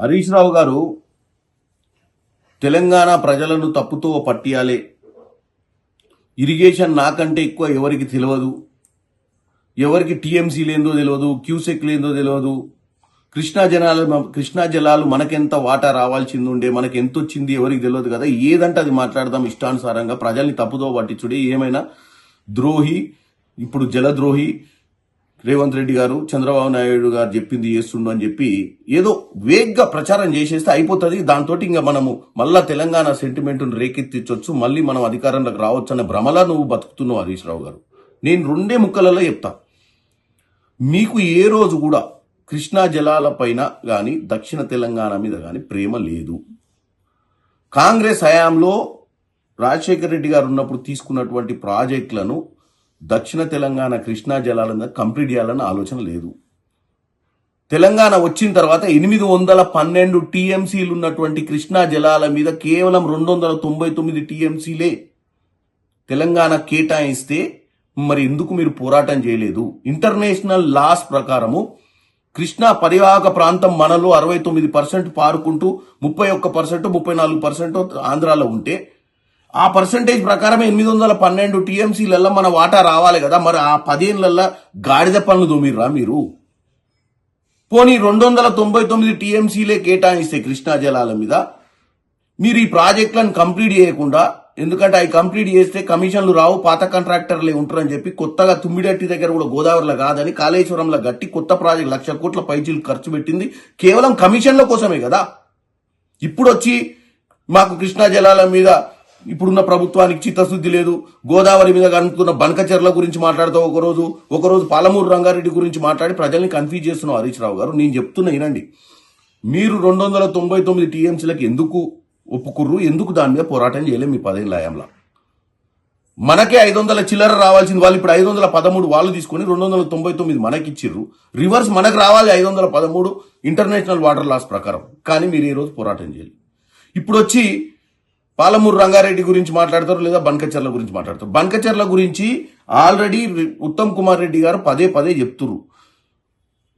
హరీష్ రావు గారు తెలంగాణ ప్రజలను తప్పుతో పట్టియాలే, ఇరిగేషన్ నాకంటే ఎక్కువ ఎవరికి తెలియదు, ఎవరికి టీఎంసీ లేదో తెలియదు, క్యూసెక్ లేదో తెలియదు, కృష్ణా జలాలు మనకెంత వాటా రావాల్సింది ఉండే, మనకి ఎంత వచ్చింది ఎవరికి తెలియదు కదా, ఏదంటే అది మాట్లాడదాం ఇష్టానుసారంగా, ప్రజల్ని తప్పుతో పట్టించుడే. ఏమైనా ద్రోహి, ఇప్పుడు జలద్రోహి రేవంత్ రెడ్డి గారు, చంద్రబాబు నాయుడు గారు చెప్పింది చేస్తుండు అని చెప్పి ఏదో వేగ్గా ప్రచారం చేసేస్తే అయిపోతుంది. దాంతో ఇంకా మనము మళ్ళా తెలంగాణ సెంటిమెంట్ను రేకెత్తించవచ్చు, మళ్ళీ మనం అధికారంలోకి రావచ్చు అనే భ్రమలా నువ్వు బతుకుతున్నావు హరీష్ రావు గారు. నేను రెండే ముక్కలలో చెప్తా, మీకు ఏ రోజు కూడా కృష్ణా జలాల పైన కానీ దక్షిణ తెలంగాణ మీద కానీ ప్రేమ లేదు. కాంగ్రెస్ హయాంలో రాజశేఖర రెడ్డి గారు ఉన్నప్పుడు తీసుకున్నటువంటి ప్రాజెక్టులను దక్షిణ తెలంగాణ కృష్ణా జలాలను కంప్లీట్ చేయాలన్న ఆలోచన లేదు. తెలంగాణ వచ్చిన తర్వాత 812 టీఎంసీలు ఉన్నటువంటి కృష్ణా జలాల మీద కేవలం 299 టీఎంసీలే తెలంగాణ కేటాయిస్తే మరి ఎందుకు మీరు పోరాటం చేయలేదు? ఇంటర్నేషనల్ లాస్ ప్రకారము కృష్ణా పరివాహక ప్రాంతం మనలో 69% పారుకుంటూ 31%, 34% ఆంధ్రాలో ఉంటే ఆ పర్సంటేజ్ ప్రకారమే 812 టీఎంసీలల్లో మన వాటా రావాలి కదా. మరి ఆ 10 ఏళ్లలో గాడిద పనులు దొమిర్రా మీరు? పోనీ 299 టీఎంసీలే కేటాయిస్తే కృష్ణా జలాల మీద మీరు ఈ ప్రాజెక్టులను కంప్లీట్ చేయకుండా, ఎందుకంటే అవి కంప్లీట్ చేస్తే కమిషన్లు రావు, పాత కాంట్రాక్టర్లే ఉంటారని చెప్పి కొత్తగా తుమ్మిడట్టి దగ్గర కూడా గోదావరిలో కాదని కాళేశ్వరంలో గట్టి కొత్త ప్రాజెక్ట్ 1,00,000 కోట్ల పైచీలు ఖర్చు పెట్టింది కేవలం కమిషన్ల కోసమే కదా. ఇప్పుడు వచ్చి మాకు కృష్ణా జలాల మీద ఇప్పుడున్న ప్రభుత్వానికి చిత్తశుద్ధి లేదు, గోదావరి మీద కనుక్కున్న బనకచెర్ల గురించి మాట్లాడుతావు, ఒకరోజు పాలమూరు రంగారెడ్డి గురించి మాట్లాడి ప్రజల్ని కన్ఫ్యూజ్ చేస్తున్నావు హరీష్ రావు గారు. నేను చెప్తున్నా వినండి, మీరు 299 టీఎంసీలకు ఎందుకు ఒప్పుకుర్రు, ఎందుకు దాని మీద పోరాటం చేయలేము? మీ 10 ఏళ్ల హయాంలో మనకే 500 చిల్లర రావాల్సింది, వాళ్ళు ఇప్పుడు 513 వాళ్ళు తీసుకొని 299 మనకిచ్చిర్రు. రివర్స్ మనకు రావాలి 513 ఇంటర్నేషనల్ వాటర్ లాస్ ప్రకారం. కానీ మీరు ఈ రోజు పోరాటం చేయాలి. ఇప్పుడు వచ్చి పాలమూరు రంగారెడ్డి గురించి మాట్లాడతారు, లేదా బనకచెర్ల గురించి మాట్లాడతారు. బనకచెర్ల గురించి ఆల్రెడీ ఉత్తమ్ కుమార్ రెడ్డి గారు పదే చెప్తున్నారు.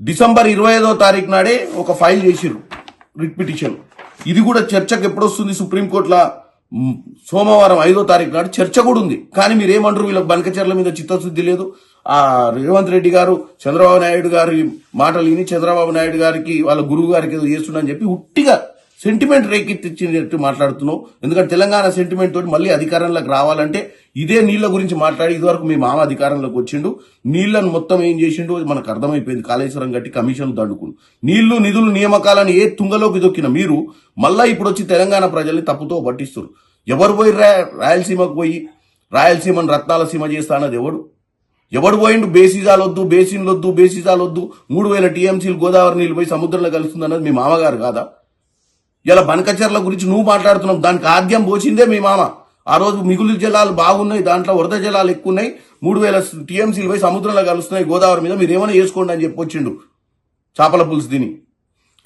డిసెంబర్ 25వ తారీఖు నాడే ఒక ఫైల్ చేసిర్రు, రిట్ పిటిషన్. ఇది కూడా చర్చకు ఎప్పుడు వస్తుంది? సుప్రీంకోర్టులో సోమవారం 5వ తారీఖు నాడు చర్చ కూడా ఉంది. కానీ మీరేమంటారు? వీళ్ళకి బనకచెర్ల మీద చిత్తశుద్ధి లేదు. ఆ రేవంత్ రెడ్డి గారు చంద్రబాబు నాయుడు గారి మాటలు విని చంద్రబాబు నాయుడు గారికి వాళ్ళ గురువు గారికి ఏదో చేస్తుండని చెప్పి ఉట్టిగా సెంటిమెంట్ రేకెత్తిచ్చినట్టు మాట్లాడుతున్నావు. ఎందుకంటే తెలంగాణ సెంటిమెంట్ తోటి మళ్ళీ అధికారంలోకి రావాలంటే ఇదే నీళ్ల గురించి మాట్లాడి, ఇదివరకు మీ మామ అధికారంలోకి వచ్చిండు, నీళ్లను మొత్తం ఏం చేసిండు మనకు అర్థమైపోయింది. కాళేశ్వరం గట్టి కమిషన్లు దండుకుండు, నీళ్లు నిధులు నియామకాలను ఏ తుంగలోకి దొక్కిన మీరు మళ్ళా ఇప్పుడు వచ్చి తెలంగాణ ప్రజల్ని తప్పుతో పట్టిస్తారు. ఎవరు పోయి రాయలసీమకు పోయి రాయలసీమను రత్నాల సీమ చేస్తా అన్నది ఎవడు పోయిండు? బేసిజాలొద్దు, బేసిజాలొద్దు 3000 టీఎంసీలు గోదావరి నీళ్ళు పోయి సముద్రంలో కలుస్తుంది అన్నది మీ మామగారు కాదా? ఇలా బనకచెర్ల గురించి నువ్వు మాట్లాడుతున్నావు, దానికి ఆద్యం పోసిందే మీ మామ. ఆ రోజు మిగులు జలాలు బాగున్నాయి, దాంట్లో వరద జలాలు ఎక్కువ ఉన్నాయి, 3000 టీఎంసీలు పోయి సముద్రంలో కలుస్తున్నాయి గోదావరి మీద, మీరు ఏమైనా చేసుకోండి అని చెప్పొచ్చిండు చేపల పులుసు తిని.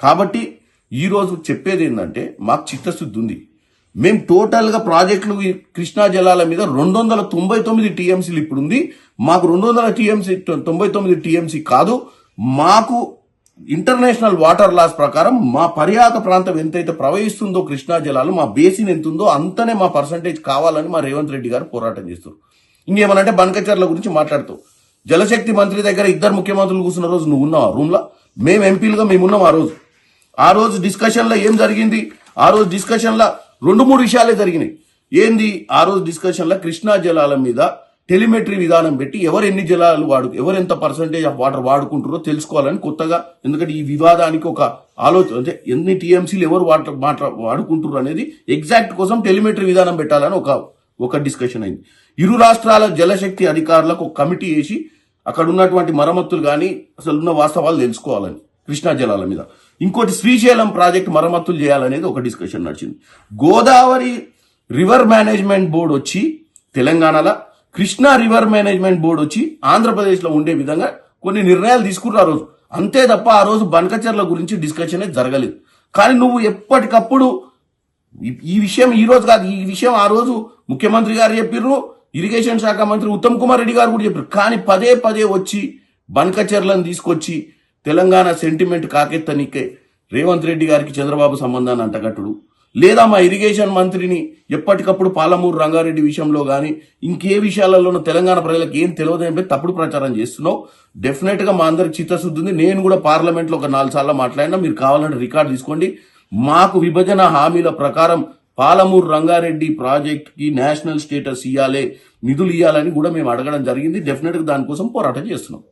కాబట్టి ఈ రోజు చెప్పేది ఏంటంటే మాకు చిత్తశుద్ధి ఉంది. మేము టోటల్గా ప్రాజెక్టులు కృష్ణా జలాల మీద 299 టీఎంసీలు ఇప్పుడు ఉంది. మాకు 299 టీఎంసీ కాదు, మాకు ఇంటర్నేషనల్ వాటర్ లాస్ ప్రకారం మా పరివాహక ప్రాంతం ఎంతైతే ప్రవహిస్తుందో కృష్ణా జలాలు, మా బేసిన్ ఎంత ఉందో అంతనే మా పర్సంటేజ్ కావాలని మా రేవంత్ రెడ్డి గారు పోరాటం చేస్తారు. ఇంకేమనంటే బనకచెర్ల గురించి మాట్లాడుతావు. జలశక్తి మంత్రి దగ్గర 2 ముఖ్యమంత్రులు కూర్చున్న రోజు నువ్వు ఉన్నావు ఆ రూమ్ లో, మేము ఎంపీలుగా మేమున్నాం. ఆ రోజు డిస్కషన్ లో ఏం జరిగింది? ఆ రోజు డిస్కషన్ లో 2-3 విషయాలే జరిగినాయి. ఏంది? ఆ రోజు డిస్కషన్ లో కృష్ణా జలాల మీద టెలిమెట్రీ విధానం పెట్టి ఎవరు ఎన్ని జలాలు ఎవరు ఎంత పర్సంటేజ్ ఆఫ్ వాటర్ వాడుకుంటారో తెలుసుకోవాలని కొత్తగా, ఎందుకంటే ఈ వివాదానికి ఒక ఆలోచన, అంటే ఎన్ని టీఎంసీలు ఎవరు వాడుకుంటారు అనేది ఎగ్జాక్ట్ కోసం టెలిమెట్రీ విధానం పెట్టాలని ఒక డిస్కషన్ అయింది. ఇరు రాష్ట్రాల జలశక్తి అధికారులకు ఒక కమిటీ వేసి అక్కడ ఉన్నటువంటి మరమ్మతులు కానీ అసలు ఉన్న వాస్తవాలు తెలుసుకోవాలని కృష్ణా జలాల మీద. ఇంకోటి శ్రీశైలం ప్రాజెక్ట్ మరమ్మతులు చేయాలనేది ఒక డిస్కషన్ నడిచింది. గోదావరి రివర్ మేనేజ్మెంట్ బోర్డు వచ్చి తెలంగాణలో, కృష్ణా రివర్ మేనేజ్మెంట్ బోర్డు వచ్చి ఆంధ్రప్రదేశ్లో ఉండే విధంగా కొన్ని నిర్ణయాలు తీసుకున్నారు ఆ రోజు. అంతే తప్ప ఆ రోజు బనకచెర్ల గురించి డిస్కషన్ జరగలేదు. కానీ నువ్వు ఎప్పటికప్పుడు ఈ విషయం ఈ రోజు కాదు, ఈ విషయం ఆ రోజు ముఖ్యమంత్రి గారు చెప్పిర్రు, ఇరిగేషన్ శాఖ మంత్రి ఉత్తమ్ కుమార్ రెడ్డి గారు కూడా చెప్పారు. కానీ పదే వచ్చి బనకచెర్లను తీసుకొచ్చి తెలంగాణ సెంటిమెంట్ కాకెత్తనికే రేవంత్ రెడ్డి గారికి చంద్రబాబు సంబంధాన్ని అంటగట్టుడు, లేదా మా ఇరిగేషన్ మంత్రిని ఎప్పటికప్పుడు పాలమూరు రంగారెడ్డి విషయంలో కానీ ఇంకే విషయాలలోనూ తెలంగాణ ప్రజలకు ఏం తెలియదు తప్పుడు ప్రచారం చేస్తున్నావు. డెఫినెట్ గా మా అందరికి చిత్తశుద్ధి ఉంది. నేను కూడా పార్లమెంట్ లో ఒక 4 సార్లు మాట్లాడినా, మీరు కావాలంటే రికార్డు తీసుకోండి. మాకు విభజన హామీల ప్రకారం పాలమూరు రంగారెడ్డి ప్రాజెక్ట్ కి నేషనల్ స్టేటస్ ఇవ్వాలి, నిధులు ఇవ్వాలని కూడా మేము అడగడం జరిగింది. డెఫినెట్ గా దానికోసం పోరాటం చేస్తున్నాం.